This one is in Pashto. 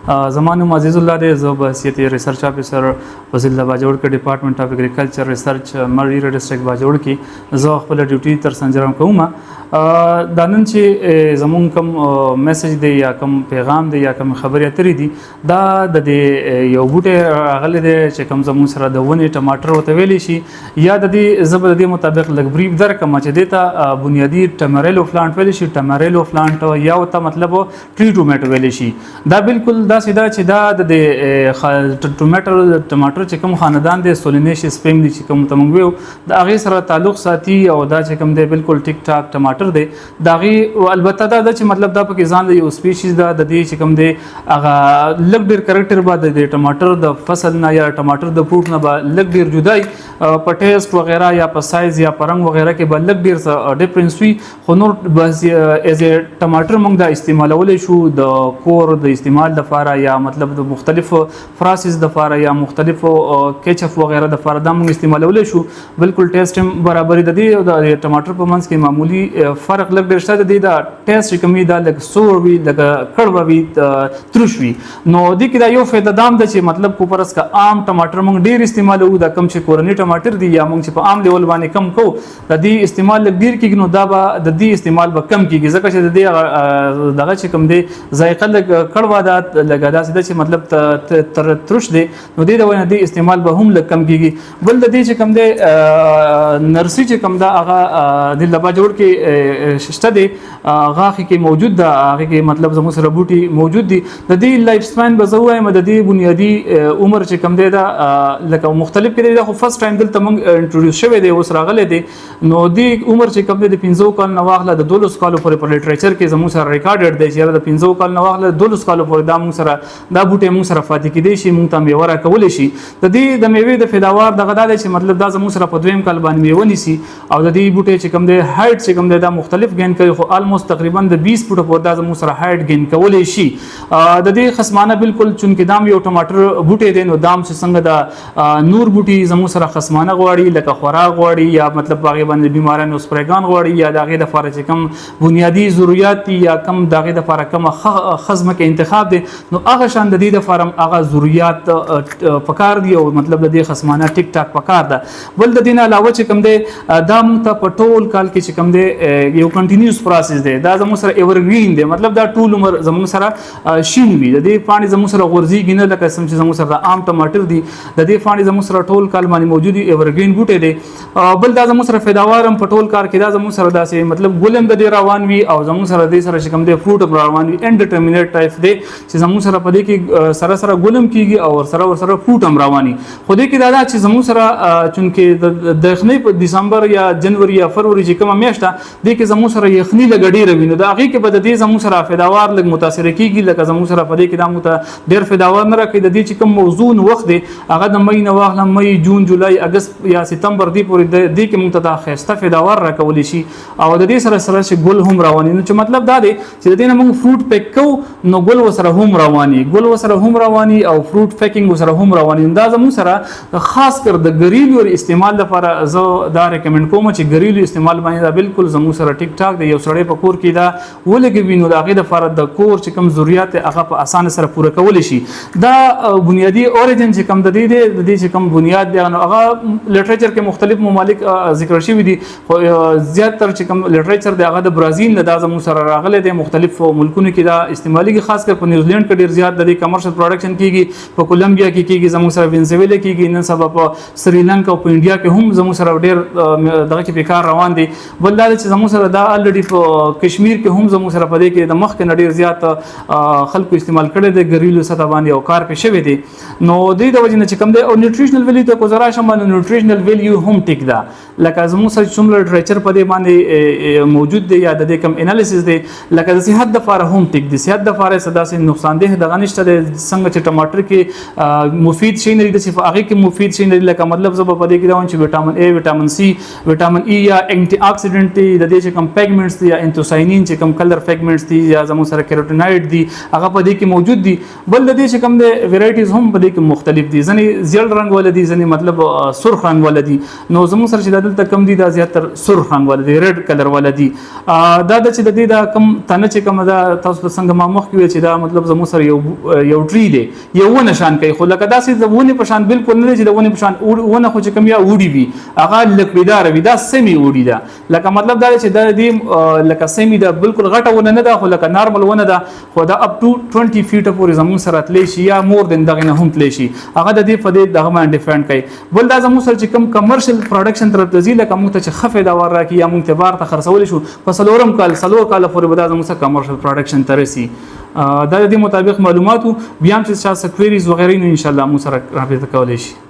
زما نوم عزیز الله دی، زه په حیثیت ریسرچ آفیسر په ضلع باجوڑ کې ډیپارټمنٹ اف ایگریکلچر ریسرچ مریره ډسټریکټ باجوڑ کې زه خپل ډیوټي تر سنجرم کوم. دا نن چې زمون کوم میسج دی یا کوم پیغام دی یا کوم خبرې اترې دي دا د یو بوټي راغلی دی چې کوم زمون سره د ونې ټماټر ورته ویلی شي یا د دې زه به د دې مطابق لږ بریف درکړم چې دې ته بنیادي ټماریلو پلانټ ویلی شي، ټماریلو پلانټ یا ورته مطلب ټری ټومیټو ویلی شي. دا بالکل داسې ده چې دا د ټماټر چې کوم خاندان دی سولینیشس فیملی چې کوم ته موږ ویو د هغې سره تعلق ساتي او دا چې کوم دی بالکل ټیک ټاک ټماټر دی. دا غي البته دا چې مطلب دا پکې ځان له یو سپیشیز دا د دې چې کوم دی هغه لږ ډېر کرکټر به د ټماټر د فصل نه یا ټماټر د فروټ نه به لږ ډېر جدای په ټیسټ وغیرہ یا په سایز یا په رنګ وغیرہ کې به لږ ډېر ډیفرنس وي، خو نور بس ایز ټماټر موږ دا استعمالولی شو د کور د استعمال لپاره یا مطلب د مختلفو فراسز لپاره یا مختلفو کیچپ وغیرہ لپاره دا موږ استعمالولی شو. بالکل ټیسټ هم برابرې د دې د ټماټر په منځ کې معمولی فرق لږ ډېر شته. د دې دا ټیسټ چې کوم وي دا لږ سور وي، لږ کړوه وي، تروش وي. نو دې کې دا یو فایده دا هم ده چې مطلب کو پرس که عام ټماټر موږ ډېر استعمالوو، دا کم چې کورني ټماټر دي یا موږ چې په عام لیول باندې کم کوو د دې استعمال لږ ډېر کېږي، نو دا به د دې استعمال به کم کېږي ځکه چې د دې دغه چې کوم دی ذایقه لږ کړوه ده، لږ داسې ده چې مطلب تروش دی، نو دې د وجې نه دې استعمال به هم لږ کم کېږي. بل د دې چې کوم دی نرسي چې کوم ده هغه د باجوړ کې شته دی، هغه کې موجود ده، هغه کې مطلب زموږ سره بوټي موجود دي. د دې لایف سپان به زه وایم د دې بنیادي عمر چې کوم دی دا لکه مختلف کې دی، خو فرست ټایم دلته موږ انټروډیوس شوی دی، اوس راغلی دی. نو دې عمر چې کوم دی د 15 کال نه واخله د 12 کالو پورې په لټریچر کې زموږ سره ریکارډډ دی چې د 15 کال نه واخله 12 کالو پورې دا موږ سره دا بوټي موږ سره پاتې کېدی شي، موږ ته میوه راکولی شي. د دې د میوې د پیداوار دغه دا دی چې مطلب دا زموږ سره په دویم کال باندې میوه نیسي او د دې بوټي چې کوم دی هایټ چې کوم دی دا مختلف گین کوي، خو آلموست تقریبا د 20 فوټه پورې دا زموږ سره هایټ گین کولی شي. د دې خصمانه بالکل چونکې دام یو ټماټر بوټی دی، نو دام چې څنګه د نور بوټي زموږ سره خصمانه غواړي لکه خوراک غواړي یا مطلب هغې باندې بیمارانو سپریګان غواړي یا د هغې دپاره چې کوم بنیادي ضروریات دي یا کوم د هغې دپاره کومه ښه ځمکه انتخاب دی، نو هغه شان د دې دپاره هغه ضروریات پکار دي او مطلب د دې خصمانه ټیک ټاک پکار ده. بل د دې نه علاوه چې کوم دی دا موږ ته په ټول کال کې چې کوم دی یو کنټینیوس پروسس دی، دا زموږ سره ایورګرین دی، مطلب دا ټول عمر زموږ سره شین وي. د دې پاڼې زموږ سره غورځېږي نه لکه څنګه چې زموږ سره د عام ټماټر دي، د دې پاڼې زموږ سره ټول کال باندې موجود دي، ایورګرین بوټی دی. بل دا زموږ سره پیداوار هم په ټول کال کې دا زموږ سره داسې مطلب ګل هم د دې روان وي او زموږ سره دې سره چې کوم دی فروټ هم روان وي، انډټرمینیټ ټایپ دی چې زموږ سره په دې کې سره سره ګل هم کېږي او ورسره فروټ هم روان وي. خو دې کې دا ده چې زموږ سره چونکې د یخنۍ په ډسمبر یا جنوري یا فروری چې کومه میاشت ده دې کې زموږ سره یخني لږ ډېره وي، نو د هغې کې به د دې زموږ سره پیداوار لږ متاثره کېږي، لکه زموږ سره په دې کې دا موږ ته ډېر پیداوار نه راکوي. د دې چې کوم موزون وخت دی هغه د مۍ نه واخله مۍ، جون، جولای، اګست یا سپتمبر دې پورې دې کې موږ ته دا ښایسته پیداوار راکولی شي او د دې سره سره چې ګل هم رواني، نو چې مطلب دا دی چې د دې نه موږ فروټ پیک کوو نو ګل ورسره هم رواني، ګل ورسره هم رواني او فروټ پیکینګ ورسره هم رواني. دا زموږ سره خاص کر د ګریلو استعمال لپاره زه دا ریکمنډ کوم چې ګریلو استعمال باندې دا بالکل زموږ سره ټیک ټاک دی. یو سړی په کور کې دا ولګوي نو د هغې دپاره د کور چې کوم ضروریات دی هغه په اسانه سره پوره کولی شي. دا بنیادي اوریجن چې کوم د دې دی، د دې چې کوم بنیاد دی نو هغه لټریچر کې مختلف ممالک ذکر شوي دي، خو زیاتره چې کوم لټریچر دی هغه د برازیل نه دا زموږ سره راغلی دی، مختلف ملکونو کې دا استعمالېږي، خاص کر په نیوزیلینډ کې ډېر زیات د دې کمرشل پروډکشن کېږي، په کولمبیا کې کېږي، زموږ سره وینزویلا کېږي، نن سبا په سریلانکا او په انډیا کې هم زموږ سره ډېر دغه کې پیکار روان دی. بل دا چې زموږ سره دا الریډي په کشمیر کې هم زموږ سره په دې کې د مخکې نه ډېر زیات خلکو استعمال کړی دی، ګریلو سطح باندې او کار پې شوی دی. نو دې د وجې نه چې کوم دی او نیوټریشنل ویلیو ته کو زه راشم، نیوټریشنل ویلیو هم ټیک ده، لکه زموږ سره څومره لټریچر په دې باندې موجود دی یا د دې کوم انالیسس دی، لکه د صحت دپاره هم ټیک دی. صحت دپاره څه داسې نقصاندې دغه نشته دی، څنګه چې ټماټر کې مفید شی نه دي داسې په هغې کې مفید شی نه دي، لکه مطلب زه به په دې کې دا وایم چې ویټامین A، ویټامین C، ویټامین E یا انټي اکسیډنټ دي، د دې چې کوم پیګمنټس دي یا انتوساینین چې کوم کلر پیګمنټس دي یا زموږ سره کیروټینایډ دي هغه په دې کې موجود دي. بل د دې چې کوم دی ویرایټیز هم په دې کې مختلف دي، ځینې زیړ رنګ والا دي، ځینې مطلب سرخ رنګ والا دي. نو زموږ سره چې دا دلته کم دي دا زیاتر سرخ رنګ والا دي، ریډ کلر والا دي. دا د چې د دې دا کم تنه چې کوم دا تاسو څنګه ما مخکې ویل چې دا مطلب زموږ سره سره یو ټری دی یو ونه شان کوي خو لکه داسې د ونې په شان بالکل نه دی چې د ونې په شان ونه خو چې کوم یا وړي وي هغه لکویدار وي دا سیمي وړي ده لکه مطلب دا چې د دې لکه سیمي ده بالکل غټه ونه نه ده خو لکه نارمل ونه ده خو دا اپ ټو 20 فیټ پورې زموږ سره تلی شي یا مور دین دغه نه هم تلی شي هغه د دې په دې دغه باندې ډیفرنٹ کوي بل دا زموږ سره چې کوم کمرشل پروډکشن طرف ته ځي لکه موږ ته چې خفه دا ور راکې یا موږ ته بار ته خرڅول شو په څلورم کال پورې به دا زموږ سره کمرشل پروډکشن ته رسي دا د دې مطابق معلوماتو بیا هم چې چا څه کویریز وغیرہ نو ان شاء الله موږ سره رابطه کولی شي